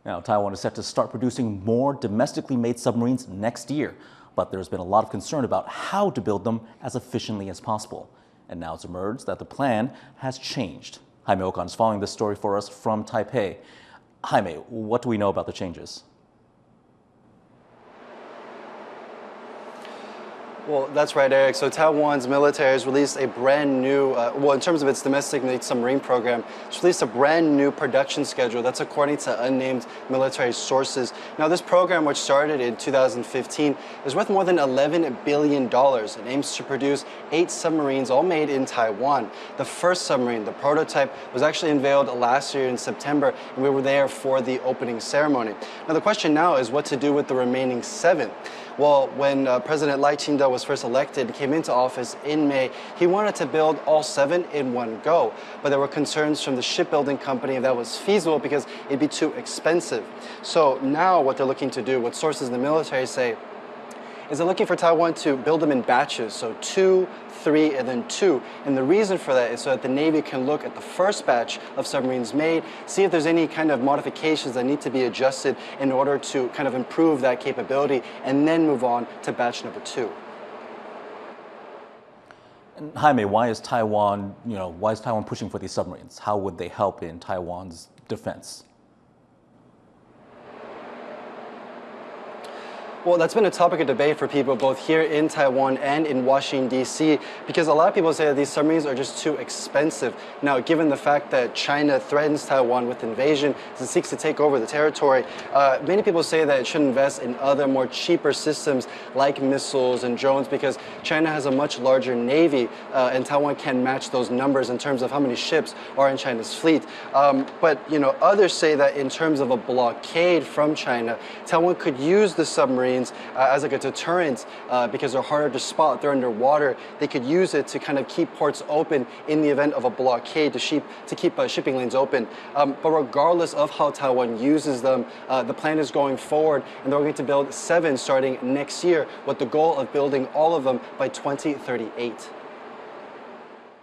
Now, Taiwan is set to start producing more domestically made submarines next year, but there's been a lot of concern about how to build them as efficiently as possible. And now it's emerged that the plan has changed. Jaime Ocon is following this story for us from Taipei. Jaime, what do we know about the changes? Well, that's right, Eric. So Taiwan's military has released a brand new, in terms of its domestic submarine program, it's released a brand new production schedule. That's according to unnamed military sources. Now, this program, which started in 2015, is worth more than $11 billion and aims to produce 8 submarines, all made in Taiwan. The first submarine, the prototype, was actually unveiled last year in September, and we were there for the opening ceremony. Now, the question now is what to do with the remaining 7. Well, when President Lai Ching-te was first elected and came into office in May, he wanted to build all 7 in one go. But there were concerns from the shipbuilding company if that was feasible because it'd be too expensive. So now what they're looking to do, what sources in the military say, is they're looking for Taiwan to build them in batches, so 2, 3, and then 2. And the reason for that is so that the Navy can look at the first batch of submarines made, see if there's any kind of modifications that need to be adjusted in order to kind of improve that capability, and then move on to batch number 2. And Jaime, why is Taiwan pushing for these submarines? How would they help in Taiwan's defense? Well, that's been a topic of debate for people both here in Taiwan and in Washington, D.C., because a lot of people say that these submarines are just too expensive. Now, given the fact that China threatens Taiwan with invasion as it seeks to take over the territory, many people say that it should invest in other more cheaper systems like missiles and drones because China has a much larger navy and Taiwan can match those numbers in terms of how many ships are in China's fleet. But, others say that in terms of a blockade from China, Taiwan could use the submarines as like a deterrent because they're harder to spot, they're underwater. They could use it to kind of keep ports open in the event of a blockade to keep shipping lanes open. But regardless of how Taiwan uses them, the plan is going forward and they're going to build 7 starting next year with the goal of building all of them by 2038.